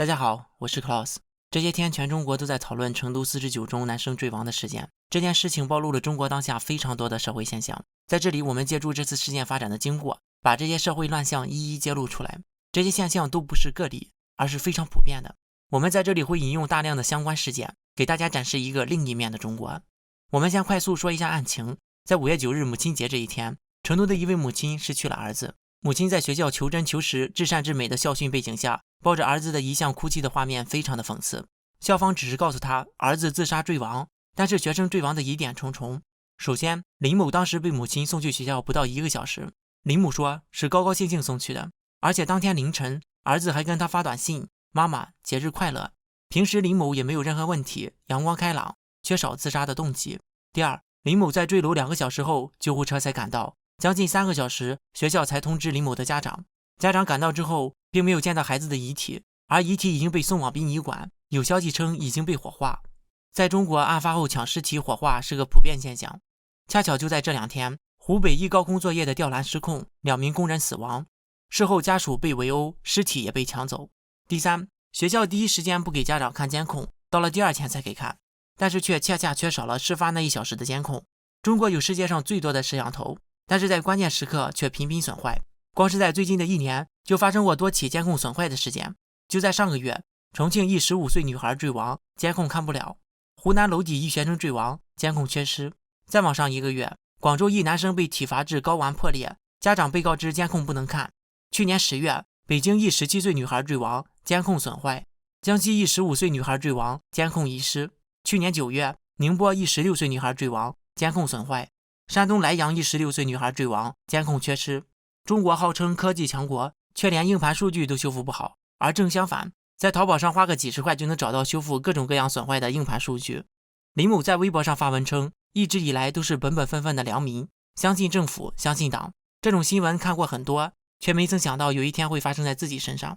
大家好，我是 Klaus。这些天全中国都在讨论成都49中男生坠亡的事件，这件事情暴露了中国当下非常多的社会现象。在这里，我们借助这次事件发展的经过，把这些社会乱象一一揭露出来。这些现象都不是个例，而是非常普遍的。我们在这里会引用大量的相关事件，给大家展示一个另一面的中国。我们先快速说一下案情。在5月9日母亲节这一天，成都的一位母亲失去了儿子。母亲在学校求真求实、至善至美的校训背景下，抱着儿子的遗像哭泣的画面非常的讽刺。校方只是告诉他儿子自杀坠亡，但是学生坠亡的疑点重重。首先，林某当时被母亲送去学校不到1个小时，林某说是高高兴兴送去的，而且当天凌晨儿子还跟他发短信：妈妈，节日快乐。平时林某也没有任何问题，阳光开朗，缺少自杀的动机。第二，林某在坠楼2个小时后，救护车才赶到，将近3个小时，学校才通知林某的家长。家长赶到之后，并没有见到孩子的遗体，而遗体已经被送往殡仪馆，有消息称已经被火化。在中国，案发后抢尸体火化是个普遍现象。恰巧就在这2天，湖北一高空作业的吊篮失控，2名工人死亡，事后家属被围殴，尸体也被抢走。第三，学校第一时间不给家长看监控，到了第2天才给看，但是却恰恰缺少了事发那1小时的监控。中国有世界上最多的摄像头，但是在关键时刻却频频损坏。光是在最近的1年，就发生过多起监控损坏的事件。就在上个月，重庆一15岁女孩坠亡，监控看不了；湖南娄底一学生坠亡，监控缺失。再往上1个月，广州一男生被体罚至睾丸破裂，家长被告知监控不能看。去年10月，北京一17岁女孩坠亡，监控损坏；江西一15岁女孩坠亡，监控遗失。去年9月，宁波一16岁女孩坠亡，监控损坏；山东莱阳一16岁女孩坠亡，监控缺失。中国号称科技强国，却连硬盘数据都修复不好，而正相反，在淘宝上花个几十块就能找到修复各种各样损坏的硬盘数据。林某在微博上发文称，一直以来都是本本分分的良民，相信政府，相信党。这种新闻看过很多，却没曾想到有一天会发生在自己身上。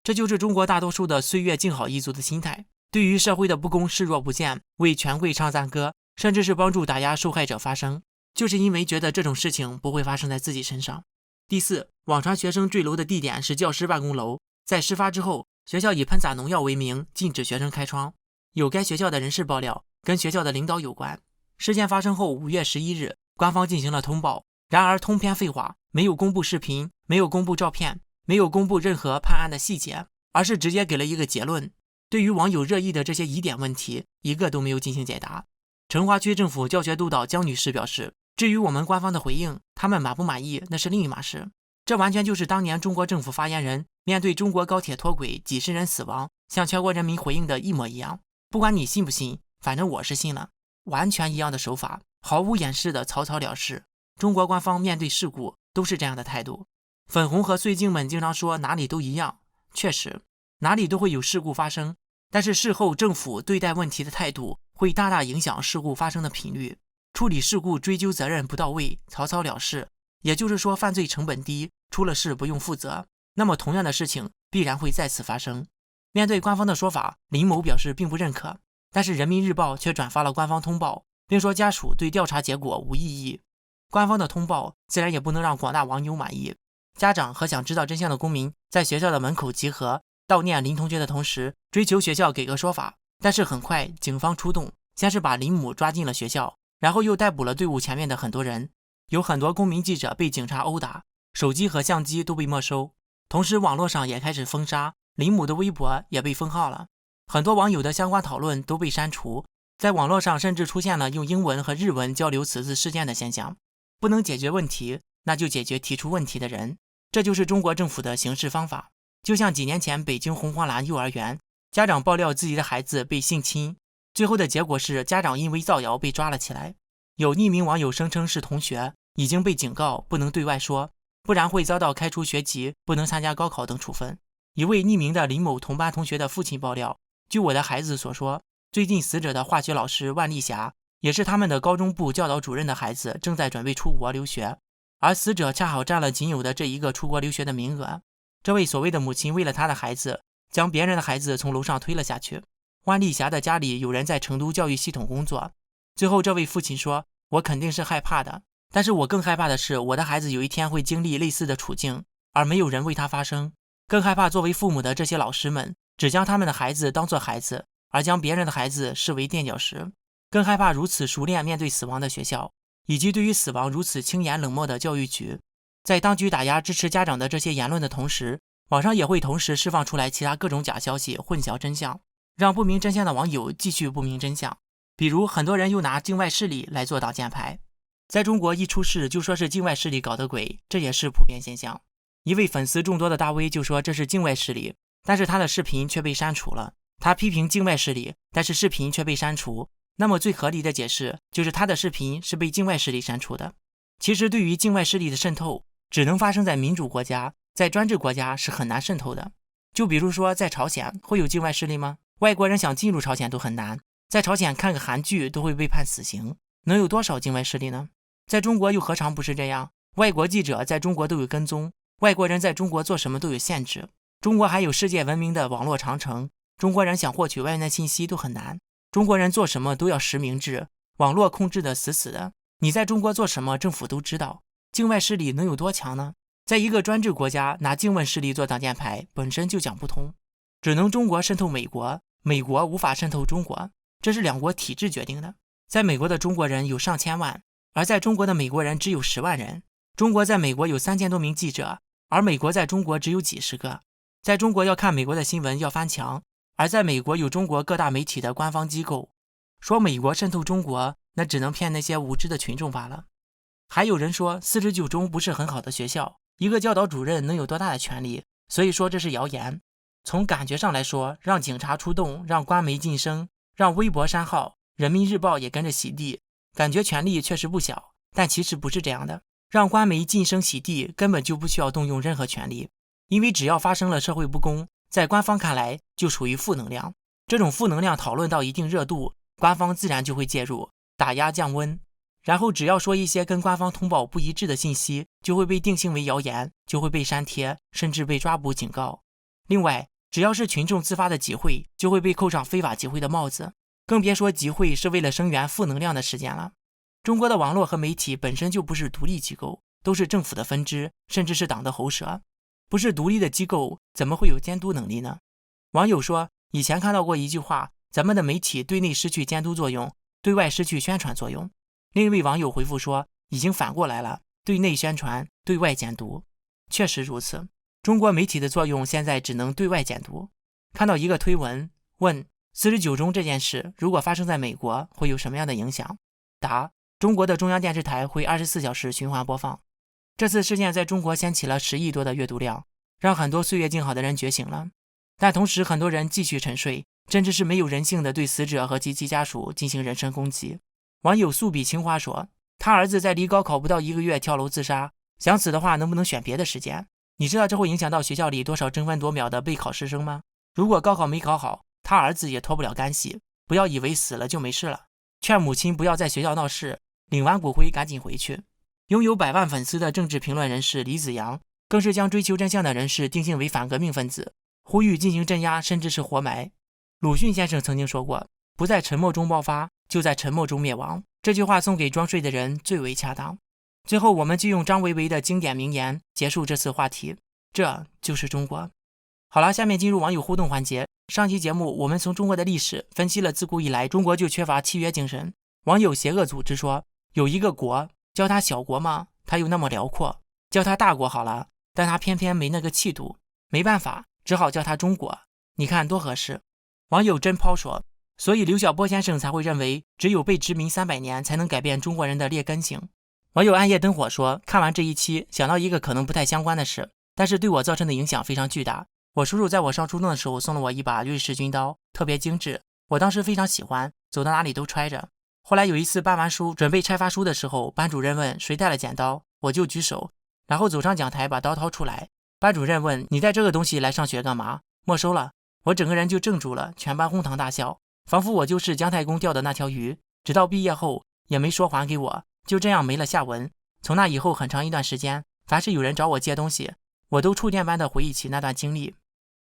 这就是中国大多数的岁月静好一族的心态，对于社会的不公视若不见，为权贵唱赞歌，甚至是帮助打压受害者发声，就是因为觉得这种事情不会发生在自己身上。第四，网传学生坠楼的地点是教师办公楼，在事发之后，学校以喷洒农药为名禁止学生开窗。有该学校的人士爆料，跟学校的领导有关。事件发生后5月11日，官方进行了通报，然而通篇废话，没有公布视频，没有公布照片，没有公布任何判案的细节，而是直接给了一个结论。对于网友热议的这些疑点问题，一个都没有进行解答。成华区政府教学督导姜女士表示，至于我们官方的回应，他们满不满意那是另一码事。这完全就是当年中国政府发言人面对中国高铁脱轨几十人死亡，向全国人民回应的一模一样。不管你信不信，反正我是信了。完全一样的手法，毫无掩饰的草草了事。中国官方面对事故都是这样的态度。粉红和绥靖们经常说哪里都一样，确实哪里都会有事故发生，但是事后政府对待问题的态度会大大影响事故发生的频率。处理事故追究责任不到位，草草了事，也就是说犯罪成本低，出了事不用负责，那么同样的事情必然会再次发生。面对官方的说法，林某表示并不认可，但是人民日报却转发了官方通报，并说家属对调查结果无异议。官方的通报自然也不能让广大网友满意，家长和想知道真相的公民在学校的门口集合，悼念林同学的同时，追求学校给个说法。但是很快警方出动，先是把林某抓进了学校，然后又逮捕了队伍前面的很多人，有很多公民记者被警察殴打，手机和相机都被没收。同时网络上也开始封杀，林某的微博也被封号了，很多网友的相关讨论都被删除，在网络上甚至出现了用英文和日文交流此次事件的现象。不能解决问题，那就解决提出问题的人，这就是中国政府的行事方法。就像几年前北京红黄蓝幼儿园，家长爆料自己的孩子被性侵，最后的结果是家长因为造谣被抓了起来。有匿名网友声称是同学，已经被警告不能对外说，不然会遭到开除学籍，不能参加高考等处分。一位匿名的林某同班同学的父亲爆料，据我的孩子所说，最近死者的化学老师万丽霞，也是他们的高中部教导主任的孩子，正在准备出国留学，而死者恰好占了仅有的这一个出国留学的名额。这位所谓的母亲为了他的孩子，将别人的孩子从楼上推了下去。万丽霞的家里有人在成都教育系统工作。最后这位父亲说，我肯定是害怕的，但是我更害怕的是我的孩子有一天会经历类似的处境，而没有人为他发声。更害怕作为父母的这些老师们只将他们的孩子当作孩子，而将别人的孩子视为垫脚石，更害怕如此熟练面对死亡的学校，以及对于死亡如此轻言冷漠的教育局。在当局打压支持家长的这些言论的同时，网上也会同时释放出来其他各种假消息，混淆真相，让不明真相的网友继续不明真相。比如很多人又拿境外势力来做挡箭牌，在中国一出事就说是境外势力搞的鬼，这也是普遍现象。一位粉丝众多的大 V 就说这是境外势力，但是他的视频却被删除了。他批评境外势力，但是视频却被删除，那么最合理的解释就是他的视频是被境外势力删除的。其实对于境外势力的渗透，只能发生在民主国家，在专制国家是很难渗透的。就比如说在朝鲜会有境外势力吗？外国人想进入朝鲜都很难，在朝鲜看个韩剧都会被判死刑，能有多少境外势力呢？在中国又何尝不是这样？外国记者在中国都有跟踪，外国人在中国做什么都有限制。中国还有世界闻名的网络长城，中国人想获取外面的信息都很难，中国人做什么都要实名制，网络控制的死死的，你在中国做什么政府都知道。境外势力能有多强呢？在一个专制国家拿境外势力做挡箭牌本身就讲不通，只能中国渗透美国，美国无法渗透中国，这是两国体制决定的。在美国的中国人有上千万，而在中国的美国人只有10万人。中国在美国有3000多名记者，而美国在中国只有几十个。在中国要看美国的新闻要翻墙，而在美国有中国各大媒体的官方机构。说美国渗透中国，那只能骗那些无知的群众罢了。还有人说49中不是很好的学校，一个教导主任能有多大的权利？所以说这是谣言。从感觉上来说，让警察出动，让官媒晋升，让微博删号，人民日报也跟着洗地，感觉权力确实不小，但其实不是这样的。让官媒晋升洗地根本就不需要动用任何权力，因为只要发生了社会不公，在官方看来就属于负能量，这种负能量讨论到一定热度，官方自然就会介入，打压降温。然后只要说一些跟官方通报不一致的信息，就会被定性为谣言，就会被删帖，甚至被抓捕警告。另外，只要是群众自发的集会，就会被扣上非法集会的帽子，更别说集会是为了声援负能量的事件了。中国的网络和媒体本身就不是独立机构，都是政府的分支，甚至是党的喉舌。不是独立的机构，怎么会有监督能力呢？网友说，以前看到过一句话，咱们的媒体对内失去监督作用，对外失去宣传作用。另一位网友回复说，已经反过来了，对内宣传，对外监督。确实如此，中国媒体的作用现在只能对外监督。看到一个推文，问49中这件事如果发生在美国，会有什么样的影响？答：中国的中央电视台会24小时循环播放。这次事件在中国掀起了10亿多的阅读量，让很多岁月静好的人觉醒了，但同时很多人继续沉睡，甚至是没有人性的对死者和及其家属进行人身攻击。网友素笔青花说，他儿子在离高考不到1个月跳楼自杀，想死的话能不能选别的时间？你知道这会影响到学校里多少争分夺秒的备考师生吗？如果高考没考好，他儿子也脱不了干系。不要以为死了就没事了，劝母亲不要在学校闹事，领完骨灰赶紧回去。拥有100万粉丝的政治评论人士李子阳，更是将追求真相的人士定性为反革命分子，呼吁进行镇压，甚至是活埋。鲁迅先生曾经说过，不在沉默中爆发，就在沉默中灭亡。这句话送给装睡的人最为恰当。最后我们就用张维为的经典名言结束这次话题，这就是中国。好了，下面进入网友互动环节。上期节目我们从中国的历史分析了自古以来中国就缺乏契约精神。网友邪恶组织说，有一个国叫他小国吗？他又那么辽阔，叫他大国好了，但他偏偏没那个气度，没办法，只好叫他中国，你看多合适。网友真抛说，所以刘晓波先生才会认为只有被殖民300年才能改变中国人的劣根性。网友暗夜灯火说，看完这一期想到一个可能不太相关的事，但是对我造成的影响非常巨大。我叔叔在我上初中的时候送了我一把瑞士军刀，特别精致，我当时非常喜欢，走到哪里都揣着。后来有一次搬完书准备拆发书的时候，班主任问谁带了剪刀，我就举手，然后走上讲台把刀掏出来。班主任问，你带这个东西来上学干嘛？没收了。我整个人就怔住了，全班哄堂大笑，仿佛我就是姜太公钓的那条鱼，直到毕业后也没说还给我，就这样没了下文。从那以后很长一段时间，凡是有人找我借东西，我都触电般的回忆起那段经历。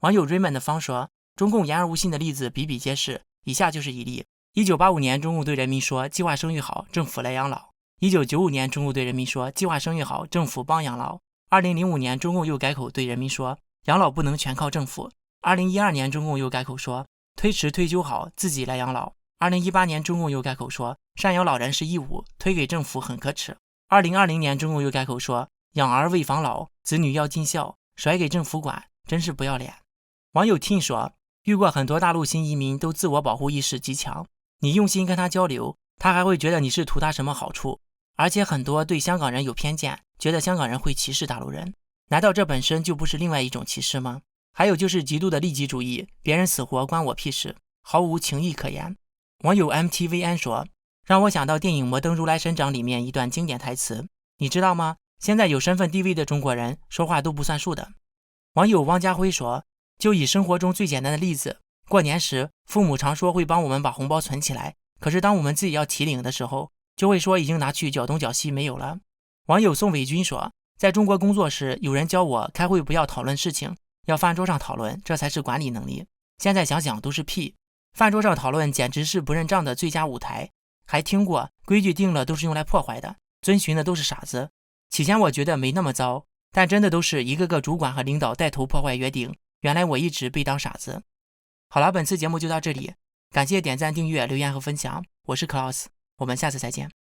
网友 Raymond 的方说，中共言而无信的例子比比皆是，以下就是一例。1985年中共对人民说计划生育好，政府来养老。1995年中共对人民说计划生育好，政府帮养老。2005年中共又改口对人民说养老不能全靠政府。2012年中共又改口说推迟退休好，自己来养老。2018年中共又改口说赡养老人是义务，推给政府很可耻。2020年中共又改口说养儿为防老，子女要尽孝，甩给政府管，真是不要脸。网友 Tin 说，遇过很多大陆新移民都自我保护意识极强，你用心跟他交流，他还会觉得你是图他什么好处，而且很多对香港人有偏见，觉得香港人会歧视大陆人，难道这本身就不是另外一种歧视吗？还有就是极度的利己主义，别人死活关我屁事，毫无情义可言。网友 MTVN 说，让我想到电影《摩登如来神掌》里面一段经典台词，你知道吗？现在有身份地位的中国人说话都不算数的。网友汪家辉说，就以生活中最简单的例子，过年时父母常说会帮我们把红包存起来，可是当我们自己要提领的时候，就会说已经拿去搅东搅西没有了。网友宋伟军说，在中国工作时有人教我开会不要讨论事情，要饭桌上讨论，这才是管理能力，现在想想都是屁，饭桌上讨论简直是不认账的最佳舞台。还听过规矩定了都是用来破坏的，遵循的都是傻子。起先我觉得没那么糟，但真的都是一个个主管和领导带头破坏约定，原来我一直被当傻子。好了，本次节目就到这里，感谢点赞、订阅、留言和分享，我是 Klaus， 我们下次再见。